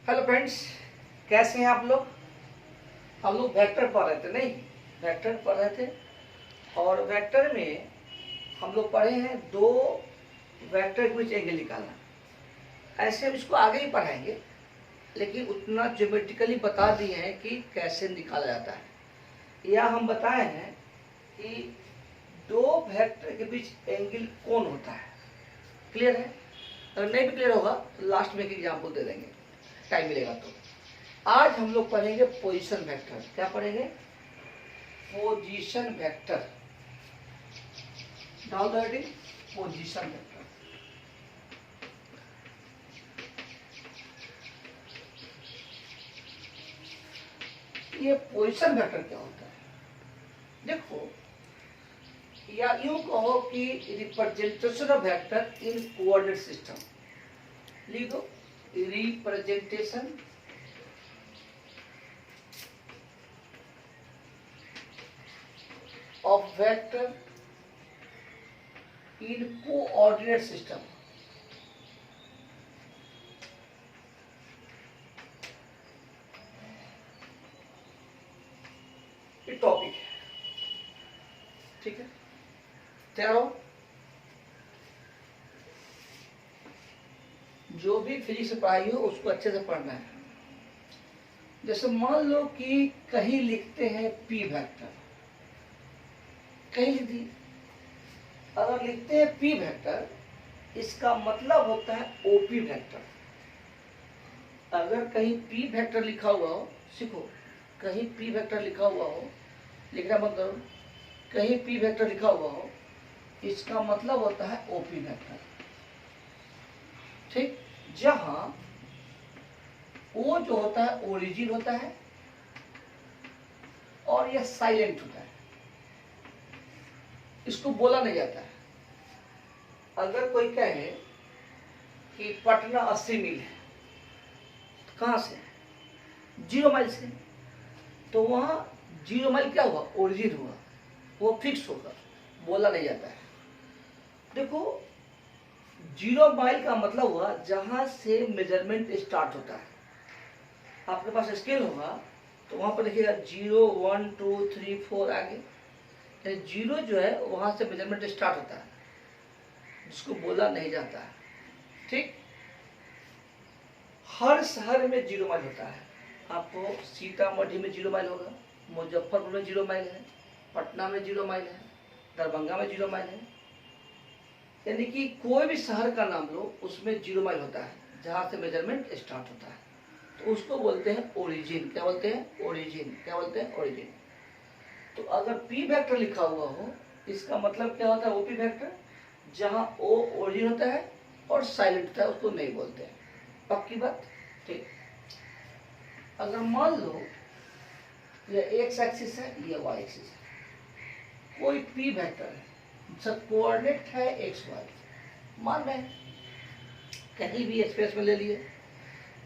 Hello friends, कैसे हैं आप लोग। हम लोग वेक्टर पढ़ रहे थे, नहीं वेक्टर पढ़ रहे थे। और वेक्टर में हम लोग पढ़े हैं दो वेक्टर के बीच एंगल निकालना। ऐसे हम इसको आगे ही पढ़ाएंगे, लेकिन उतना ज्योमेट्रिकली बता दिए हैं कि कैसे निकाला जाता है। या हम बताए हैं कि दो वेक्टर के बीच एंगल कौन होता है। क्लियर है? अगर नहीं भी क्लियर होगा तो लास्ट में एक एग्जाम्पल दे देंगे, टाइम मिलेगा तो। आज हम लोग पढ़ेंगे पोजीशन वेक्टर। क्या पढ़ेंगे? Position vector. डाल दो हेडिंग, पोजीशन वेक्टर। ये पोजीशन वेक्टर क्या होता है? देखो, या यूं कहो कि representation of vector in coordinate system. लिख दो, representation of vector in coordinate system। ये टॉपिक है, ठीक है? तैयार हो? जो भी फिजिक्स से पढ़ाई हो उसको अच्छे से पढ़ना है। जैसे मान लो कि कहीं लिखते हैं पी वेक्टर, कहीं दी अगर लिखते हैं पी वेक्टर, इसका मतलब होता है ओपी वेक्टर। अगर कहीं पी वेक्टर लिखा हुआ हो, सीखो, कहीं पी वेक्टर लिखा हुआ हो, लिखना मत करो, कहीं पी वेक्टर लिखा हुआ हो, इसका मतलब होता है ओपी वेक्टर। ठीक? जहां ओ जो होता है ओरिजिन होता है और यह साइलेंट होता है, इसको बोला नहीं जाता है। अगर कोई कहे कि पटना 80 मील है, तो कहां से? 0 माइल से। तो वहां 0 माइल क्या हुआ? ओरिजिन हुआ, वो फिक्स होगा, बोला नहीं जाता है। देखो, 0 माइल का मतलब हुआ जहां से मेजरमेंट स्टार्ट होता है। आपके पास स्केल होगा तो वहां पर देखिएगा 0 1 2 3 4 आगे, 0 जो है वहां से मेजरमेंट स्टार्ट होता है, जिसको बोला नहीं जाता है। ठीक? हर शहर में 0 माइल होता है। आपको सीतामढ़ी में 0 माइल होगा, मुजफ्फरपुर में 0 माइल है, पटना में 0 माइल है, दरभंगा में 0 माइल है। यानी कि कोई भी शहर का नाम लो, उसमें 0 माइल होता है जहां से मेजरमेंट स्टार्ट होता है। तो उसको बोलते हैं ओरिजिन। क्या बोलते हैं? ओरिजिन। क्या बोलते हैं? ओरिजिन। तो अगर पी वेक्टर लिखा हुआ हो, इसका मतलब क्या होता है? OP vector. जहां ओ ओरिजिन होता है और साइलेंट होता है, उसको नहीं बोलते हैं। पक्की बात? ठीक। अगर मान लो ये एक्स एक्सिस है, ये वाई एक्सिस है, कोई पी वेक्टर है, सब कोऑर्डिनेट है एक्स वाई, मान रहे हैं, कहीं भी स्पेस में ले लिए,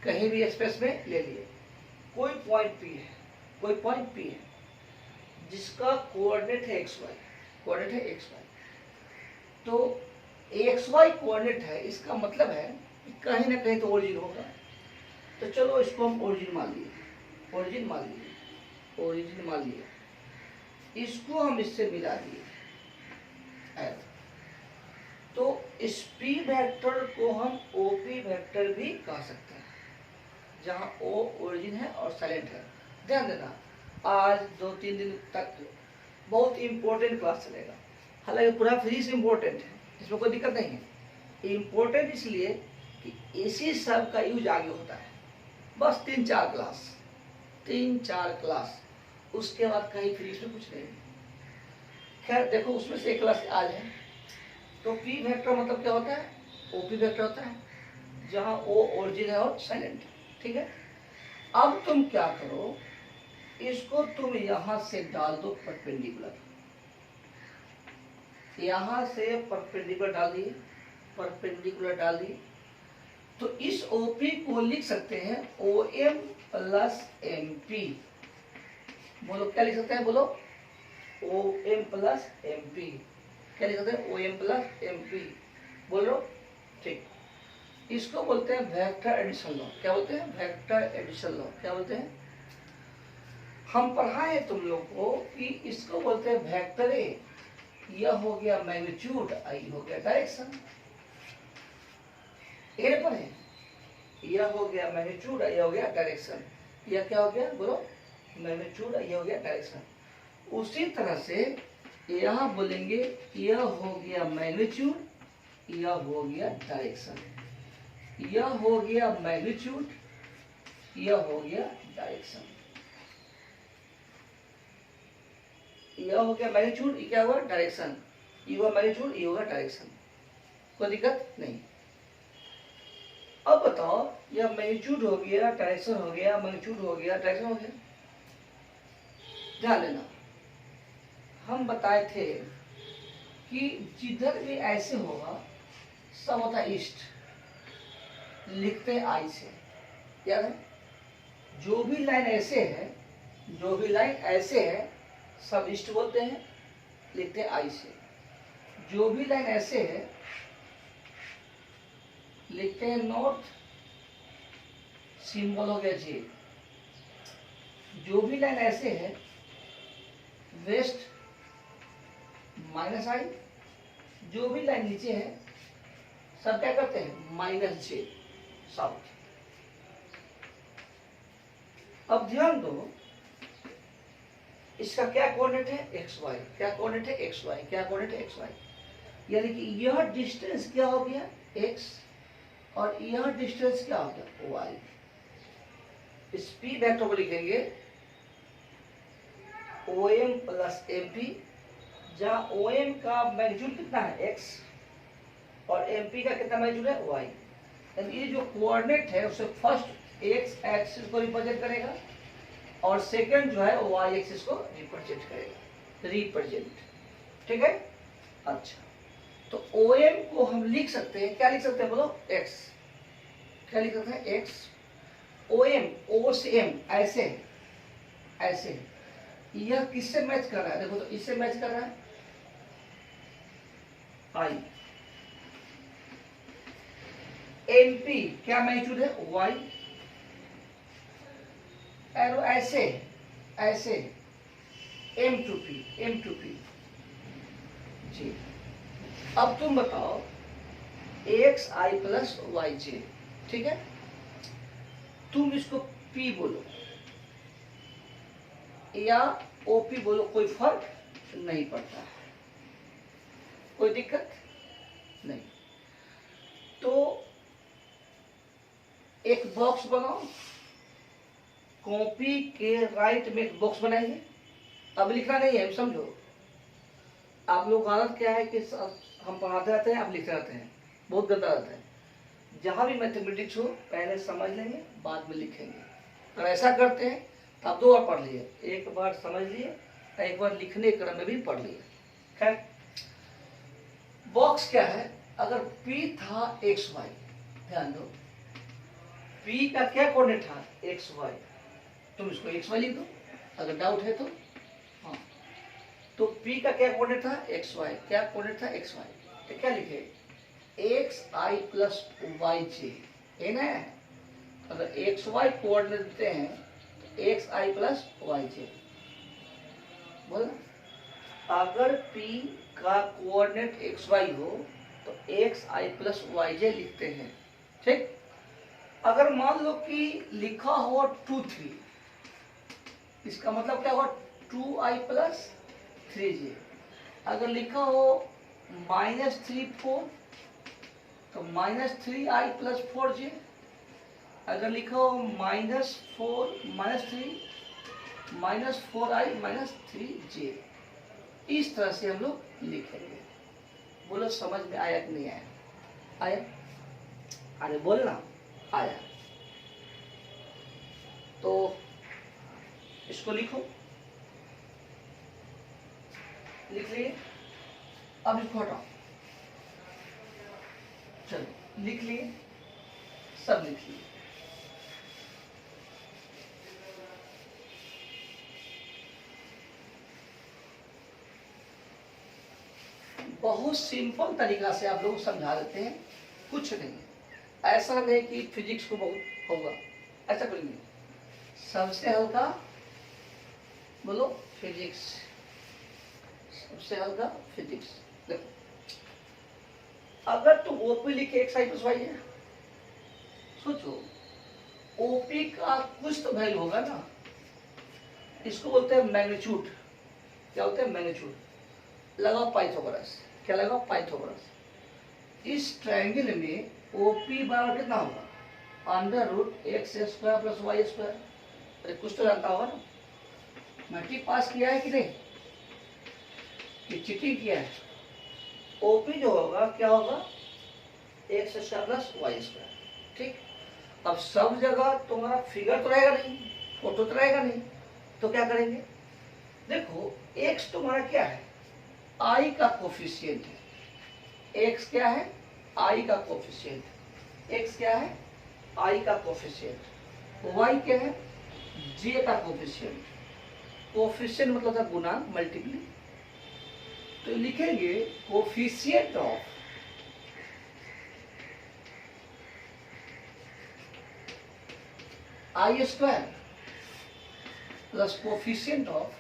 कहीं भी स्पेस में ले लिए, कोई पॉइंट पी है, कोई पॉइंट पी है जिसका कोऑर्डिनेट है एक्स वाई, कोऑर्डिनेट है एक्स वाई। तो एक्स वाई कोऑर्डिनेट है, इसका मतलब है कि कहीं ना कहीं तो ओरिजिन होगा। तो चलो इसको हम ओरिजिन मान लिए, ओरिजिन मान लिए, ओरिजिन मान लिए, इसको हम इससे मिला दिए। तो इस पी वेक्टर को हम ओपी वेक्टर भी कह सकते हैं, जहां ओ ओरिजिन है और साइलेंट है। ध्यान देना, आज 2-3 दिन तक बहुत इंपॉर्टेंट क्लास चलेगा। हालांकि पूरा फिजिक्स इंपॉर्टेंट है, इसमें कोई दिक्कत नहीं है। इंपॉर्टेंट इसलिए कि इसी सब का यूज आगे होता है। बस 3-4 क्लास, 3-4 क्लास, उसके बाद कहीं फिजिक्स में कुछ नहीं। खैर देखो, उसमें से एक क्लास आज है। तो पी वेक्टर मतलब क्या होता है? ओपी वेक्टर होता है, जहां ओ ओरिजिन है और साइलेंट है। ठीक है? अब तुम क्या करो, इसको तुम यहां से डाल दो परपेंडिकुलर, यहां से परपेंडिकुलर डाल दिए, परपेंडिकुलर डाल दिए। तो इस ओपी को लिख सकते हैं O M plus M P. बोलो क्या लिख सकते हैं? बोलो, O M plus M P. क्या लिख सकते हैं? O M plus M P. बोलो। ठीक। इसको बोलते हैं वेक्टर एडिशन लॉ। क्या बोलते हैं? Vector addition law. क्या बोलते हैं? हम पढ़ाए तुम लोग को कि इसको बोलते हैं वेक्टर ए, यह हो गया मैग्नीट्यूड, आई हो गया डायरेक्शन। ए पर है, यह हो गया मैग्नीट्यूड, यह हो गया डायरेक्शन। यह क्या हो गया बोलो? मैग्नीट्यूड, यह हो गया डायरेक्शन। उसी तरह से यहाँ बोलेंगे यह हो गया मैग्नीट्यूड, यह हो गया डायरेक्शन। यह हो गया मैग्नीट्यूड, यह हो गया डायरेक्शन। यह हो गया मैग्नीट्यूड, ये क्या हुआ? डायरेक्शन। ये हुआ मैग्नीट्यूड, ये होगा डायरेक्शन। कोई दिक्कत नहीं। अब बताओ, यह मैग्नीट्यूड हो गया, डायरेक्शन हो गया, मैग्नीट्यूड हो गया, डायरेक्शन हो गया। ध्यान देना, हम बताए थे कि जिधर भी ऐसे होगा सब होता है ईस्ट, लिखते आई से। याद है? जो भी लाइन ऐसे है, जो भी लाइन ऐसे है सब ईस्ट बोलते हैं, लिखते हैं आई से। जो भी लाइन ऐसे है लिखते हैं नॉर्थ, सिंबल हो गया जे। जो भी लाइन ऐसे है वेस्ट, माइनस आई। जो भी लाइन नीचे है सब क्या करते हैं? Minus j, south. अब ध्यान दो, इसका क्या कोऑर्डिनेट है? X y. क्या कोऑर्डिनेट है? X y. क्या कोऑर्डिनेट है? X y. यानी कि यह डिस्टेंस क्या हो गया? एक्स, और यह डिस्टेंस क्या हो गया? वाई। इस पी वेक्टर को लिखेंगे OM प्लस MP, जहां OM का मैग्नीट्यूड कितना है? एक्स, और MP का कितना मैग्नीट्यूड है? वाई। यानी ये जो कोऑर्डिनेट है उसे फर्स्ट एक्स एक्सिस को रिप्रेजेंट करेगा और सेकंड जो है वाई एक्सिस को रिप्रेजेंट करेगा। रिप्रेजेंट, ठीक है? अच्छा, तो OM को हम लिख सकते हैं, क्या लिख सकते हैं बोलो? एक्स। क्या लिख सकते हैं? एक्स। OM, O से M, ऐसे ऐसे। यह किससे मैच कर रहा है? देखो तो इससे मैच कर रहा है, आई। MP क्या मैग्नीट्यूड है? वाई। एरो ऐसे ऐसे, M to P, M to P जी। अब तुम बताओ x i plus y j, ठीक है? तुम इसको P बोलो या OP बोलो, कोई फर्क नहीं पड़ता, कोई दिक्कत नहीं। तो एक बॉक्स बनाओ, कॉपी के राइट में एक बॉक्स बनाएंगे। अब लिखना नहीं है, समझो। आप लोग आदत क्या है कि हम पढ़ाते रहते हैं, आप लिखते रहते हैं, बहुत गंदा रहता है। जहां भी मैथमेटिक्स हो पहले समझ लेंगे, बाद में लिखेंगे। अगर ऐसा करते हैं तो आप 2 बार पढ़ लिए, एक बार समझ लिए, एक बार लिखने क्रम में भी पढ़ लिए। खैर, बॉक्स क्या है? अगर P था एक्स वाई, ध्यान दो, P का क्या कोऑर्डिनेट था? X y. तुम इसको एक्स वाई लिख दो अगर डाउट है तो। हाँ, तो P का क्या कोऑर्डिनेट था? X y. क्या कोऑर्डिनेट था? X y. तो क्या लिखे? X i plus y j, है ना? अगर एक्स वाई कोऑर्डिनेट देते हैं तो x i plus y j बोल। अगर P का कोऑर्डिनेट एक्स वाई हो तो x i plus y j लिखते हैं, ठीक? अगर मान लो कि लिखा हो 2 3, इसका मतलब क्या हुआ? 2i plus 3j। अगर लिखा हो -3 4 तो -3i प्लस 4j। अगर लिखा हो -3 -4i -3j। इस तरह से हम लोग लिखेंगे। बोलो समझ में आया कि नहीं आया? आया? अरे बोलना, आया। तो इसको लिखो, लिख लिए। अब इसको हटाओ, चलो लिख लिए, सब लिख लिए। बहुत सिंपल तरीका से आप लोग समझा देते हैं, कुछ नहीं है। ऐसा नहीं कि फिजिक्स को बहुत होगा, ऐसा कुछ नहीं। सबसे हल्का बोलो फिजिक्स, सबसे हल्का फिजिक्स। देखो अगर तुम ओपी लिखे एक्स आई प्लस वाई है, सोचो ओपी का कुछ तो वैल्यू होगा ना, इसको बोलते हैं मैग्नीट्यूड। क्या होता है? मैग्नीट्यूड। लगाओ पाइथागोरस। क्या लगाओ? पाइथागोरस। इस ट्रायंगल में ओपी बराबर कितना होगा? Under root x square plus y square. अरे कुछ तो जानता होगा ना, मैट्रिक पास किया है कि नहीं, कि चीटिंग किया है? ओपी जो होगा क्या होगा? X square plus y square. ठीक, अब सब जगह तुम्हारा फिगर तो रहेगा नहीं, फोटो तो रहेगा नहीं, तो क्या करेंगे? देखो एक्स तुम्हारा क्या है? आई का कोफिशिएंट है। एक्स क्या है? आई का कोफिशिएंट। एक्स क्या है? आई का कोफिशिएंट। वाई क्या है? जे का कोफिशिएंट। कोफिशिएंट मतलब था गुणांक, मल्टीप्ली। तो लिखेंगे coefficient of i square plus coefficient of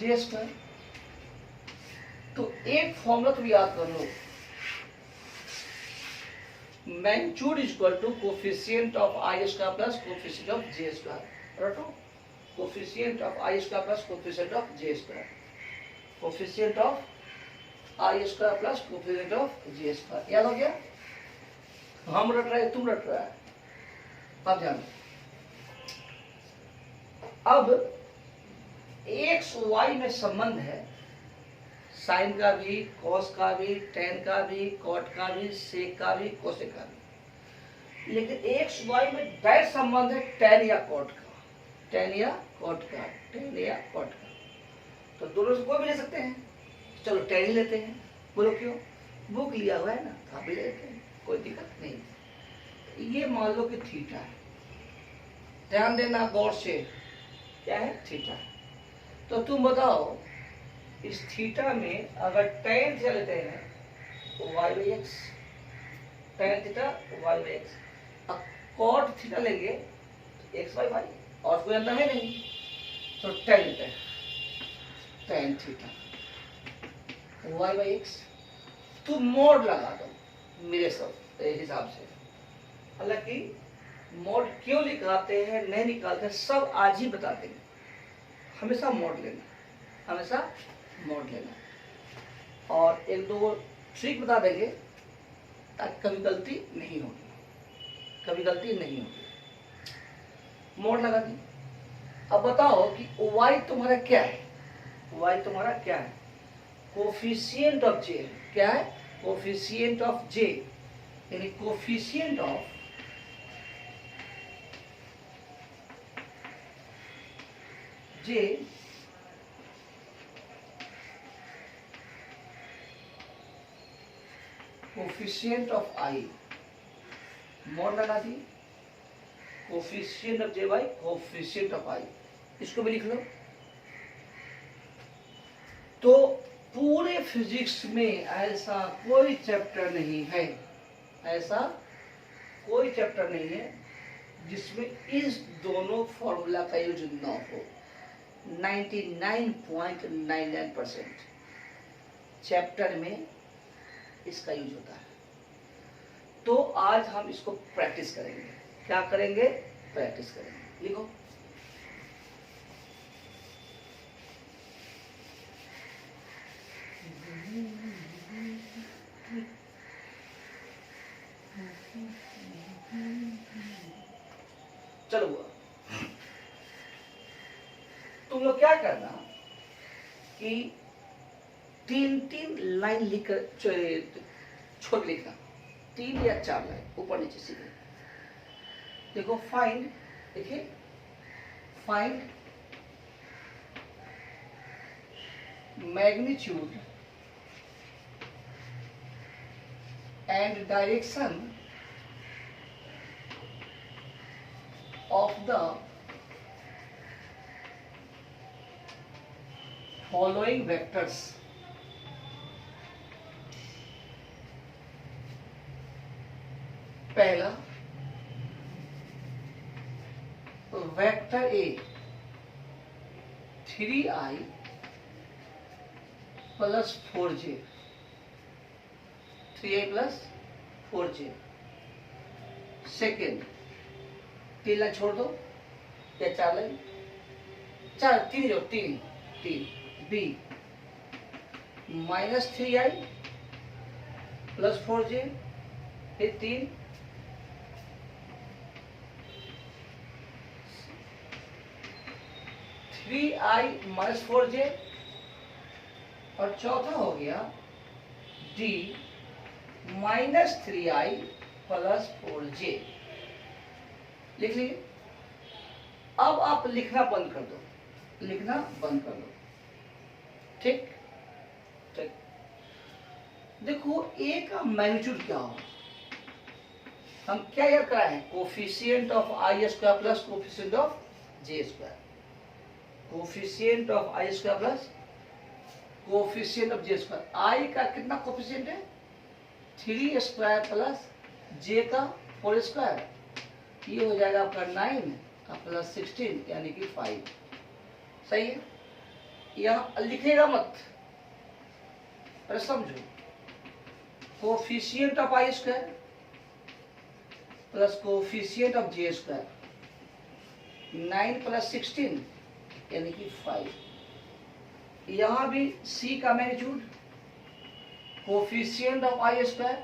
j square. तो एक फॉर्मूला तुम याद कर लो, magnitude equal to coefficient of i square plus coefficient of j square. रटो, coefficient of i square plus coefficient of j square. Coefficient of i square plus coefficient of j square. याद हो गया? हम रट रहे, तुम रट रहा है। अब ध्यान, अब एक्स वाई में संबंध है, साइन का भी, कॉस का भी, टेन का भी, कॉट का भी, सेक का भी, कोसेक का भी। लेकिन एक्स वाई में डायरेक्ट संबंध है टेन या कॉट का, टेन या कॉट का, टेन या कॉट का। तो दोनों से कोई भी ले सकते हैं। चलो टेन ही लेते हैं। बोलो क्यों? बुक लिया हुआ है ना, आप भी लेते हैं, कोई दिक्कत नहीं। ये मान लो कि थीटा है, ध्यान देना गौर से, क्या है? थीटा। तो तुम बताओ इस थीटा में अगर टेन थीटा लेते हैं तो y by x, tan theta y by x. अब कॉट थीटा लेंगे तो एक्स बाई वाई, और कोई अंदर है नहीं, तो टेन लेते हैं, tan theta y by x. तुम मोड लगा दो मेरे सब हिसाब से। हालांकि मोड क्यों निकालते हैं नहीं निकालते हैं सब आज ही बता देंगे। हमेशा मोड लेना, हमेशा मोड लेना, और एक दो ट्रिक बता देंगे ताकि कभी गलती नहीं होगी, कभी गलती नहीं होगी। मोड लगा दी। अब बताओ कि y तुम्हारा क्या है? y तुम्हारा क्या है? Coefficient of j। क्या है? कोफिशिएंट ऑफ j, यानी coefficient of j coefficient of i। Mod लगा दी, coefficient of j by coefficient of i। इसको भी लिख लो। तो पूरे फिजिक्स में ऐसा कोई चैप्टर नहीं है, ऐसा कोई चैप्टर नहीं है जिसमें इस दोनों फॉर्मूला का यूज ना हो। 99.99% चैप्टर में इसका यूज होता है। तो आज हम इसको प्रैक्टिस करेंगे। क्या करेंगे? प्रैक्टिस करेंगे। लिखो, चलो तुम लोग क्या करना कि तीन तीन लाइन लिखकर छोड़ लिखना, 3 या 4 लाइन ऊपर नीचे सीधे। देखो फाइंड, देखिए find magnitude and direction of the following vectors पहला vector A 3i plus 4j, 3i plus 4j। Second 3 line छोड़ दो या 4 लाइन, 3 जो 3 B minus 3i plus 4j, फिर 3 3i माइनस 4j, और चौथा हो गया D minus 3i plus 4j। लिख लीजिए। अब आप लिखना बंद कर दो, लिखना बंद कर दो। ठीक ठीक। देखो ए का मैग्नीट्यूड क्या हो, हम क्या याद कराए हैं, coefficient of i square plus coefficient of j square, coefficient of i square plus coefficient of j square. I का कितना कोफिशिएंट है, 3 स्क्वायर प्लस जे का 4 स्क्वायर, ये हो जाएगा आपका 9 प्लस 16 यानी कि 5। सही है। यहाँ लिखेगा मत, अरे समझो, coefficient of i square plus coefficient of j square, 9 plus 16 यानी कि 5। यहाँ भी सी का magnitude, coefficient of i square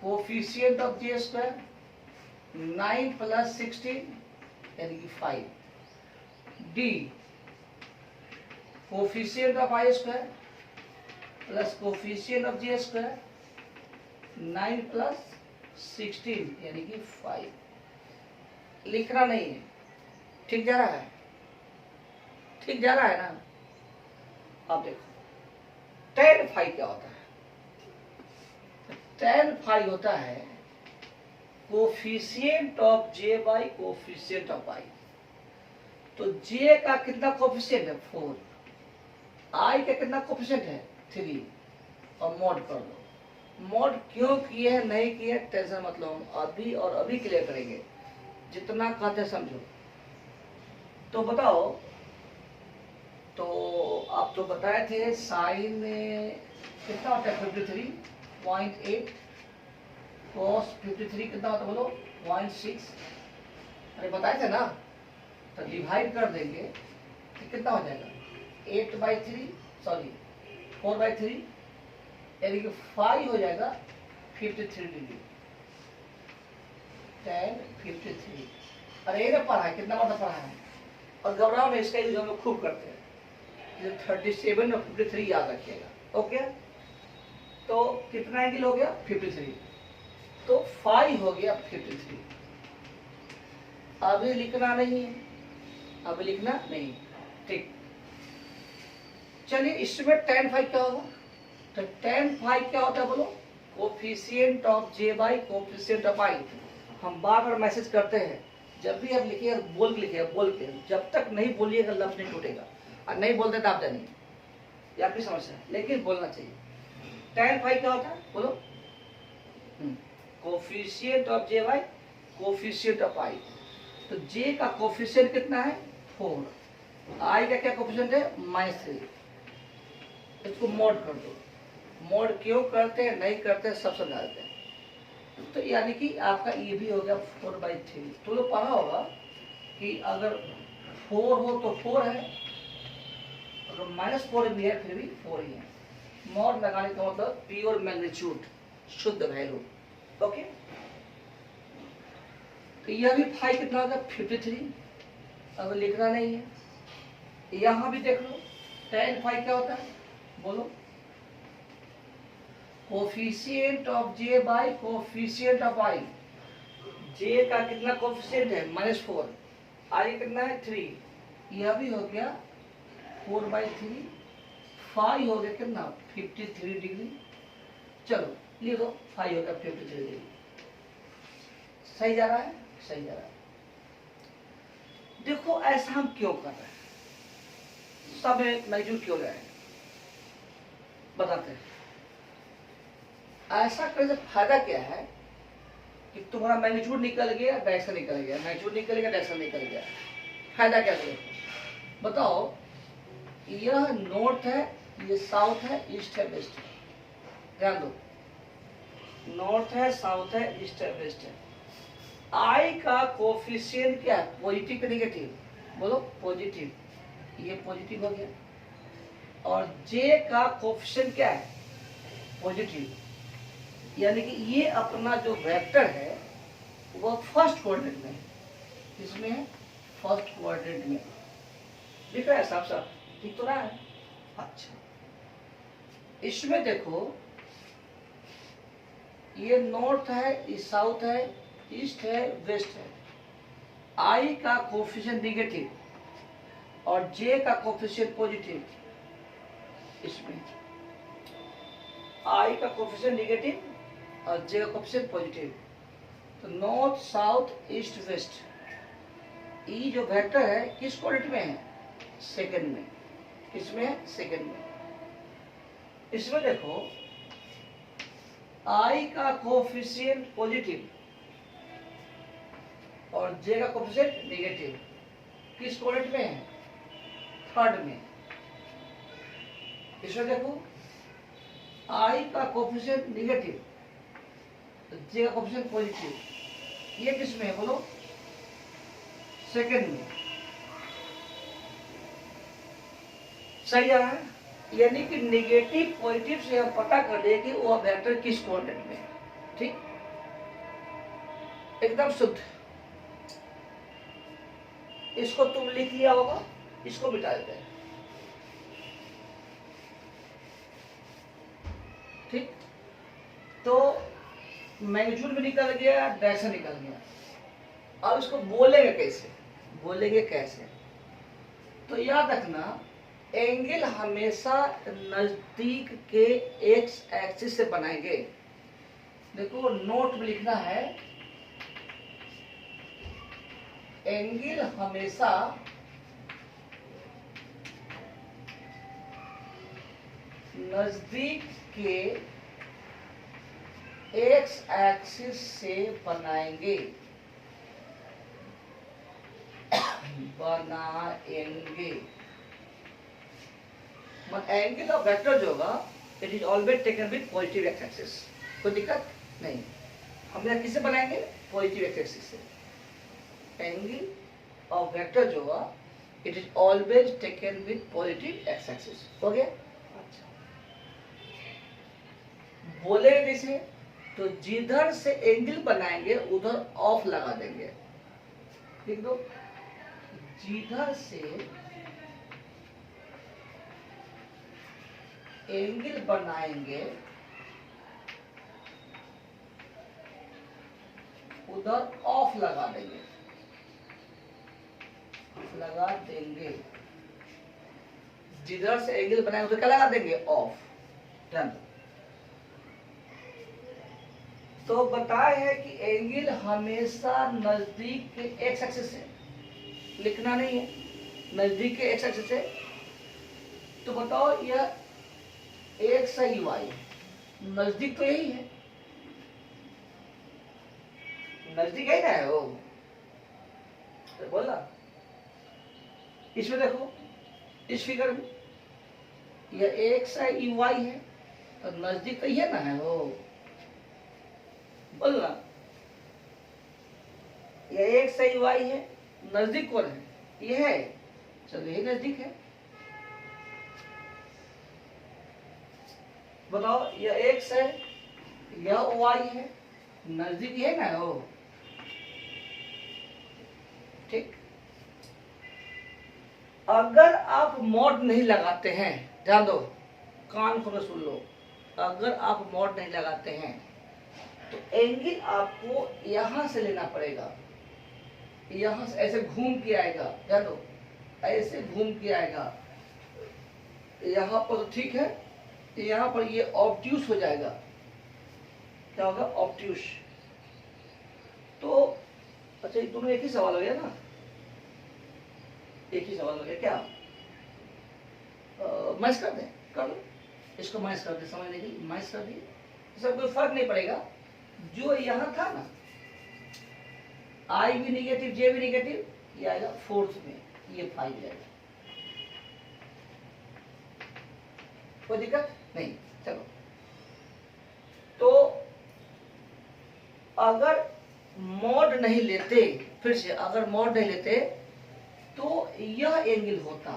coefficient of j square, 9 plus 16 यानी कि 5। D coefficient of i square plus coefficient of j square, 9 plus 16 यानी कि 5। लिखना नहीं है, ठीक जा रहा है, ठीक जा रहा है ना। अब देखो tan फाई क्या होता है, tan फाई होता है coefficient of j by coefficient of i. तो जे का कितना कोफिशिएंट है 4, आई का कितना कोफिशिएंट है 3, और मॉड कर लो। मॉड क्यों किए हैं नहीं किए टेंशन मत लो, हम अभी और अभी क्लियर करेंगे, जितना कहते हैं समझो। तो बताओ, तो आप तो बताए थे साइन कितना होता है 53.8, कॉस 53 कितना होता है बोलो 0.6। अरे बताए थे ना, तो डिवाइड कर देंगे तो कितना हो जाएगा 4/3 यानी कि 5 हो जाएगा 53 डिग्री, tan 53। अरे ये ना पढ़ा है, कितना मतलब पढ़ा है, और घबराओ नहीं, इसका यूज हम लोग खूब करते हैं। 37 और 53 याद रखिएगा। ओके, तो कितना एंगल हो गया 53, तो 5 हो गया 53। अभी लिखना नहीं है, अभी लिखना नहीं, ठीक। चलिए इसमें tan फाई क्या होगा, तो tan फाई क्या होता है बोलो, coefficient of j by coefficient of i. हम बार बार मैसेज करते हैं, जब भी आप लिखिए बोल के लिखिए, बोल के, जब तक नहीं बोलिएगा लफ्ज नहीं टूटेगा, और नहीं बोलते तो आप जानिए, ये आपकी समस्या है, लेकिन बोलना चाहिए। tan फाई क्या होता है बोलो, coefficient of j by coefficient of i. तो जे का कोफिशिएंट कितना है 4, आई का क्या कोफिशिएंट है -3। इसको मॉड कर दो। मॉड क्यों करते हैं नहीं करते हैं सब समझा देते हैं। तो यानी कि आपका ये भी हो गया 4/3। तो लोग पढ़ा होगा कि अगर 4 हो तो 4 है, अगर -4 भी है फिर भी 4 ही है। मॉड लगाने का मतलब प्योर मैग्नीट्यूड, शुद्ध वैल्यू। ओके, तो यह भी फाई कितना होगा 53, अब लिखना नहीं है। यहां भी देख लो tan फाई क्या होता है बोलो, coefficient of j by coefficient of i. J का कितना कोफिशिएंट है -4, आई कितना है 3, यह भी हो गया 4/3, 5 हो गया कितना 53 डिग्री। चलो लिखो 5 हो गया 53 डिग्री। सही जा रहा है, सही जा रहा है। देखो ऐसा हम क्यों कर रहे हैं, सब मैग्नीट्यूड क्यों ले रहे हैं बताते हैं। ऐसा करने से फायदा क्या है कि तुम्हारा मैग्नीट्यूड निकल गया, डायरेक्शन निकल गया, मैग्नीट्यूड निकल गया, डायरेक्शन निकल गया। फायदा क्या है बताओ? यह नॉर्थ है, ये साउथ है, ईस्ट है, वेस्ट है। ध्यान दो, नॉर्थ है, साउथ है, ईस्ट है, वेस्ट है। आई का कोफिशिएंट क्या है? पॉजिटिव का नेगेटिव? बोलो पॉजिटिव, ये पॉजिटिव हो गया। और जे का कोफिशिएंट क्या है? पॉजिटिव। यानी कि ये अपना जो वेक्टर है वह फर्स्ट क्वाड्रेंट में है। इसमें है फर्स्ट क्वाड्रेंट में। दिख रहा है साफ साफ? ठीक तो रहा है? अच्छा, इसमें देखो ये नॉर्थ है, ये साउथ है, ईस्ट है, वेस्ट है। आई का कोफिशिएंट नेगेटिव और जे का कोफिशिएंट पॉजिटिव। इसमें आई का कोफिशिएंट नेगेटिव और जे का कोफिशिएंट पॉजिटिव। तो नॉर्थ, साउथ, ईस्ट, वेस्ट, ये जो वेक्टर है किस क्वाड्रेंट में है? सेकंड में। किसमें है? सेकंड में। इसमें देखो आई का कोफिशिएंट पॉजिटिव और जे का कोफिशिएंट नेगेटिव किस क्वाड्रेंट में है? थर्ड में। इसमें देखो आई का कोफिशिएंट नेगेटिव, जे का कोफिशिएंट पॉजिटिव, ये किस में है बोलो? सेकंड में। सही आ रहा है? यानी कि नेगेटिव पॉजिटिव से हम पता कर ले कि वह वेक्टर किस क्वाड्रेंट में है। ठीक, एकदम शुद्ध। इसको तुम लिख लिया होगा, इसको मिटा देते हैं। ठीक, तो मैग्नीट्यूड भी निकल गया, डायरेक्शन निकल गया। अब इसको बोलेंगे कैसे? बोलेंगे कैसे? तो याद रखना, एंगल हमेशा नजदीक के एक्स एक्सिस से बनाएंगे। देखो नोट में लिखना है, एंगल हमेशा नजदीक के एक्स एक्सिस से बनाएंगे। बनाएंगे एंगल ऑफ वेक्टर जो होगा it is always taken with positive x axis. कोई दिक्कत नहीं। हम यहाँ किससे बनाएंगे? पॉजिटिव एक्स एक्सिस से। एंगल ऑफ वेक्टर जो होगा it is always taken with positive x axis. हो गया? अच्छा, बोलेंगे कैसे? तो जिधर से एंगल बनाएंगे उधर ऑफ लगा देंगे। लिख दो, जिधर से एंगल बनाएंगे उधर ऑफ लगा देंगे। लगा देंगे, जिधर से एंगल बनाएंगे उधर क्या लगा देंगे? ऑफ। डन। तो बताए है कि एंगल हमेशा नजदीक के एक्स एक्सिस से, लिखना नहीं है, नजदीक के एक्स एक्सिस से। तो बताओ यह एक्स है, वाई, नजदीक तो यही है, नजदीक है ना है वो। तो बोला इसमें देखो, इस फिगर में यह एक्स है, ई वाई है, तो नजदीक तो ये ना है वो। बोलना यह एक्स है, ई वाई है, नजदीक कौन है? ये है। चलो यही नजदीक है। बताओ यह एक्स है, यह वाई है, नजदीक है ना वो। ठीक, अगर आप मॉड नहीं लगाते हैं, ध्यान दो, कान खोल सुन लो, अगर आप मॉड नहीं लगाते हैं तो एंगल आपको यहां से लेना पड़ेगा। यहां से ऐसे घूम के आएगा, ध्यान दो, ऐसे घूम के आएगा। यहां पर तो ठीक है, यहां पर ये ऑब्ट्यूस हो जाएगा। क्या होगा? ऑब्ट्यूस। तो अच्छा, ये दोनों एक ही सवाल हो गया ना? एक ही सवाल हो गया क्या? मैच कर दें? कर लो, इसको मैच कर दे, समझने के लिए मैच कर दिए, इससे कोई फर्क नहीं पड़ेगा। जो यहाँ था ना, आई भी निगेटिव, जे भी निगेटिव, ये आएगा फोर्थ में, ये 5 जाएगा। कोई दिक्कत नहीं। चलो, तो अगर मॉड नहीं लेते, फिर से अगर मॉड नहीं लेते तो यह एंगल होता।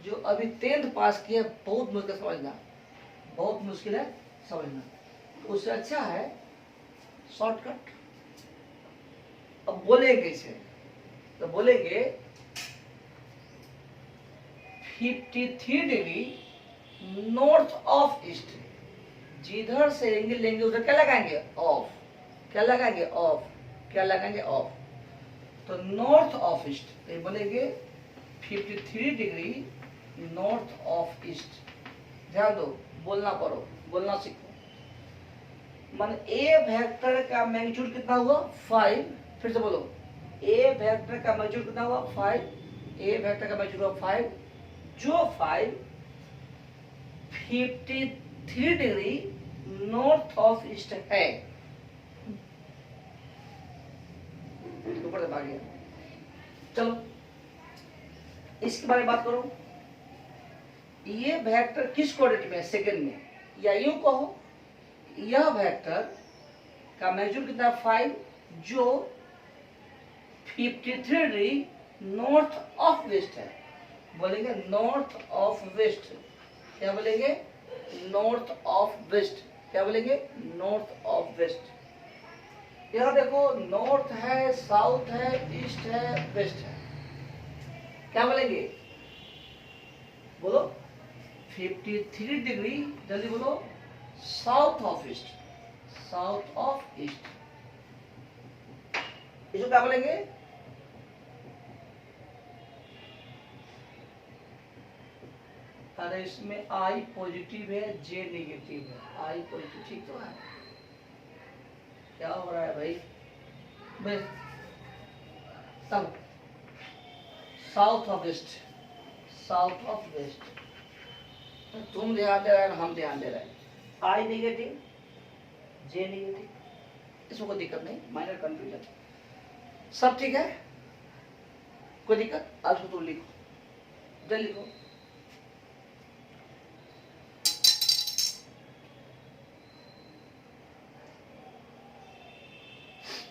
जो अभी 10th पास किया, बहुत मुश्किल समझना, बहुत मुश्किल है समझना। उससे अच्छा है शॉर्टकट। अब बोलेंगे कैसे, तो बोलेंगे 53 डिग्री नॉर्थ ऑफ ईस्ट। जिधर से एंगल लेंगे उधर क्या लगाएंगे, ऑफ। क्या लगाएंगे, ऑफ। क्या लगाएंगे, ऑफ। तो नॉर्थ ऑफ ईस्ट, तो बोलेंगे 53 डिग्री नॉर्थ ऑफ ईस्ट। ध्यान दो, बोलना पढ़ो, बोलना सीखो। मान ए वेक्टर का मैग्नीट्यूड कितना हुआ, 5। फिर से बोलो, ए वेक्टर का मैग्नीट्यूड कितना हुआ, 5। ए वेक्टर का मैग्नीट्यूड हुआ 5, जो 5 53 डिग्री नॉर्थ ऑफ ईस्ट है। ऊपर से भाग गया। चलो इसके बारे में बात करो। ये वेक्टर किस कोऑर्डिनेट में है, सेकंड में, या यूं कहो यह वेक्टर का मैग्नीट्यूड कितना, 5, जो 53 डिग्री नॉर्थ ऑफ वेस्ट है। बोलेंगे नॉर्थ ऑफ वेस्ट। क्या बोलेंगे, नॉर्थ ऑफ वेस्ट। क्या बोलेंगे, नॉर्थ ऑफ वेस्ट। यहां देखो, नॉर्थ है, साउथ है, ईस्ट है, वेस्ट है। क्या बोलेंगे, बोलो 53 डिग्री, जल्दी बोलो, south of east. South of east, इसको क्या बोलेंगे, अरे इसमें आई पॉजिटिव है, जे नेगेटिव है। आई पॉजिटिव, ठीक तो है। क्या हो रहा है भाई, तब south of west. South of west, तुम ध्यान दे रहे हो, हम ध्यान दे रहे हैं। आई नेगेटिव, जे नेगेटिव, इसमें कोई दिक्कत नहीं, माइनर कंफ्यूजन, सब ठीक है, कोई दिक्कत। आज को तुम लिखो, जल्दी लिखो।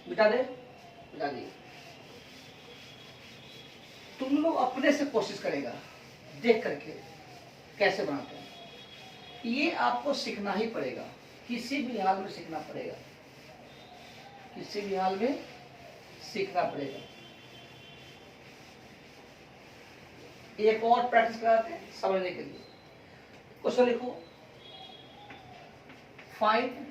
बिठा दे, बिठा दिए। तुम लोग अपने से कोशिश करेगा, देख करके कैसे बनाते हैं। ये आपको सीखना ही पड़ेगा, किसी भी हाल में सीखना पड़ेगा, किसी भी हाल में सीखना पड़ेगा। एक और प्रैक्टिस कराते हैं समझने के लिए। क्वेश्चन लिखो, find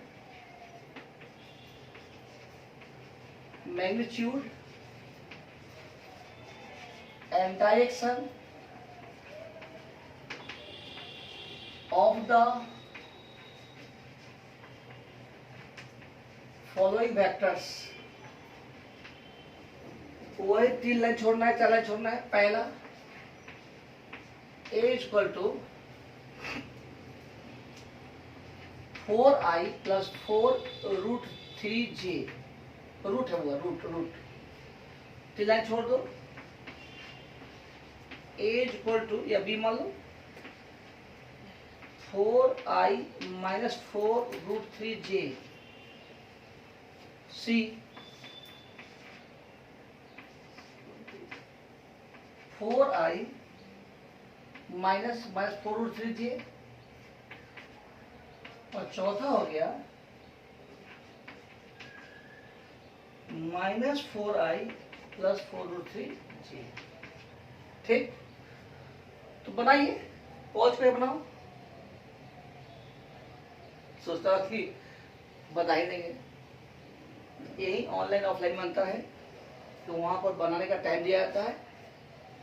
magnitude and direction of the following vectors। वही 3 लाइन छोड़ना है, 4 लाइन छोड़ना है। पहला, a इक्वल टू 4i प्लस 4√3j। रूट है वो, रूट 3 लाइन छोड़ दो। a इक्वल टू, या b मान लो, 4i minus 4√3j। c 4i minus 4√3j। और चौथा हो गया -4i प्लस 4√3j। ठीक, तो बनाइए, पॉज पे बनाओ। सोचता कि बता ही देंगे, यही ऑनलाइन ऑफलाइन बनता है, तो वहां पर बनाने का टाइम दिया जाता है।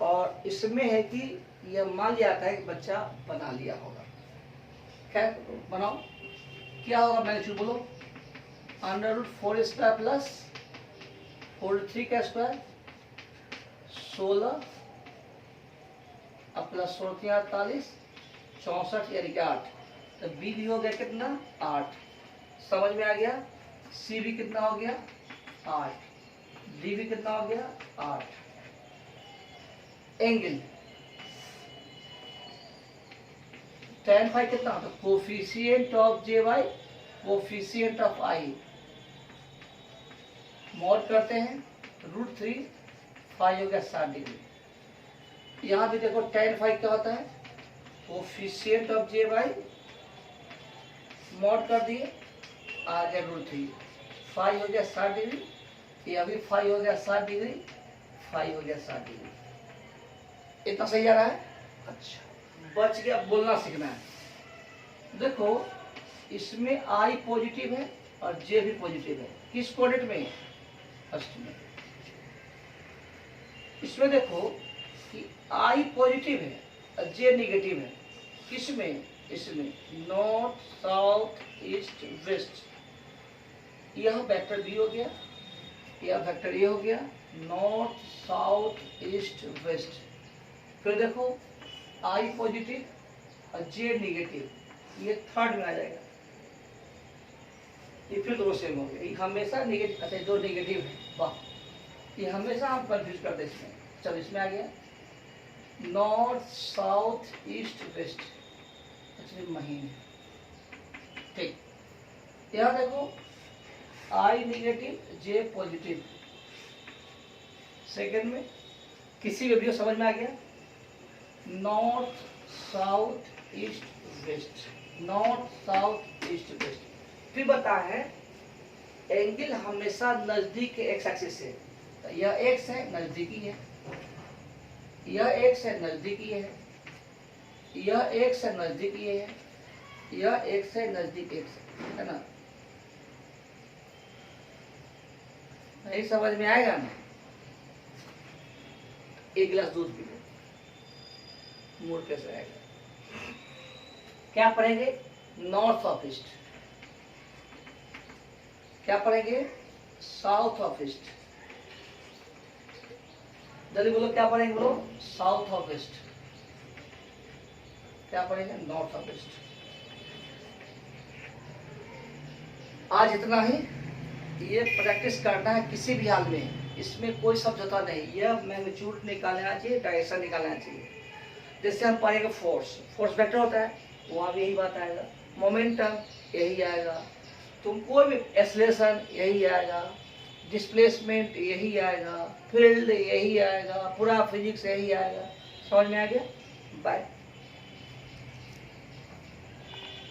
और इसमें है कि यह मान लिया जाता है कि बच्चा बना लिया होगा। खैर बनाओ, क्या होगा मैंने बोलो, √4² प्लस 4√3 का स्क्वायर 16 प्लस 16 48 64 यानी कि 8। तो बी भी हो गया कितना, 8। समझ में आ गया। सी भी कितना हो गया, 8, dv कितना हो गया 8। एंगल tan फाई कितना होता है, coefficient of j y coefficient of i, mod करते हैं √3 फाई हो गया 60 डिग्री। यहाँ भी देखो tan फाई क्या होता है, coefficient of j y mod कर दिए आ गया √3 फाई हो गया 60 डिग्री, ये अभी फाई हो गया 60 डिग्री, फाई हो गया 60 डिग्री। इतना सही आ रहा है। अच्छा बच गया बोलना सीखना है। देखो इसमें आई पॉजिटिव है और जे भी पॉजिटिव है, किस कोऑर्डिनेट में है, फर्स्ट में। इसमें देखो कि आई पॉजिटिव है और जे नेगेटिव है, किस में, इसमें नॉर्थ साउथ ईस्ट वेस्ट। यह वेक्टर बी हो गया, यह वेक्टर ए हो गया, नॉर्थ साउथ ईस्ट वेस्ट। फिर देखो आई पॉजिटिव और जे नेगेटिव, ये थर्ड में आ जाएगा, ये फिर दो सेम हो गया, ये हमेशा नेगेटिव। अच्छा दो नेगेटिव है, वाह, ये हमेशा हम कंफ्यूज करते हैं इसमें। चलो इसमें आ गया नॉर्थ साउथ ईस्ट वेस्ट, अच्छा महीन है, ठीक। यहाँ देखो आई नेगेटिव जे पॉजिटिव, सेकेंड में किसी भी वीडियो समझ में आ गया, north south east west, north south east west. फिर बता है एंगल हमेशा नजदीक के एक्स एक्सिस से, यह एक्स है नजदीकी है, यह एक्स है नजदीकी है, यह एक्स है नजदीकी है, यह एक्स है नजदीक एक्स है ना। नहीं समझ में आएगा ना, एक गिलास दूध पी लो, मूड कैसे आएगा। क्या पढ़ेंगे, नॉर्थ ऑफ ईस्ट, क्या पढ़ेंगे, साउथ ऑफ ईस्ट। जल्दी बोलो क्या पढ़ेंगे, बोलो साउथ ऑफ ईस्ट। क्या पढ़ेंगे, नॉर्थ ऑफ ईस्ट। आज इतना ही, ये प्रैक्टिस करना है किसी भी हाल में, इसमें कोई समझौता नहीं। यह मैग्नीट्यूड निकालना चाहिए, डायरेक्शन निकालना चाहिए। जैसे हम पढ़ेंगे फोर्स, फोर्स वेक्टर होता है, वहाँ भी यही बात आएगा, मोमेंटम यही आएगा, तुम कोई भी एक्सेलरेशन यही आएगा, डिस्प्लेसमेंट यही आएगा, फील्ड यही आएगा, पूरा फिजिक्स यही आएगा। समझ में आ गया, बाय।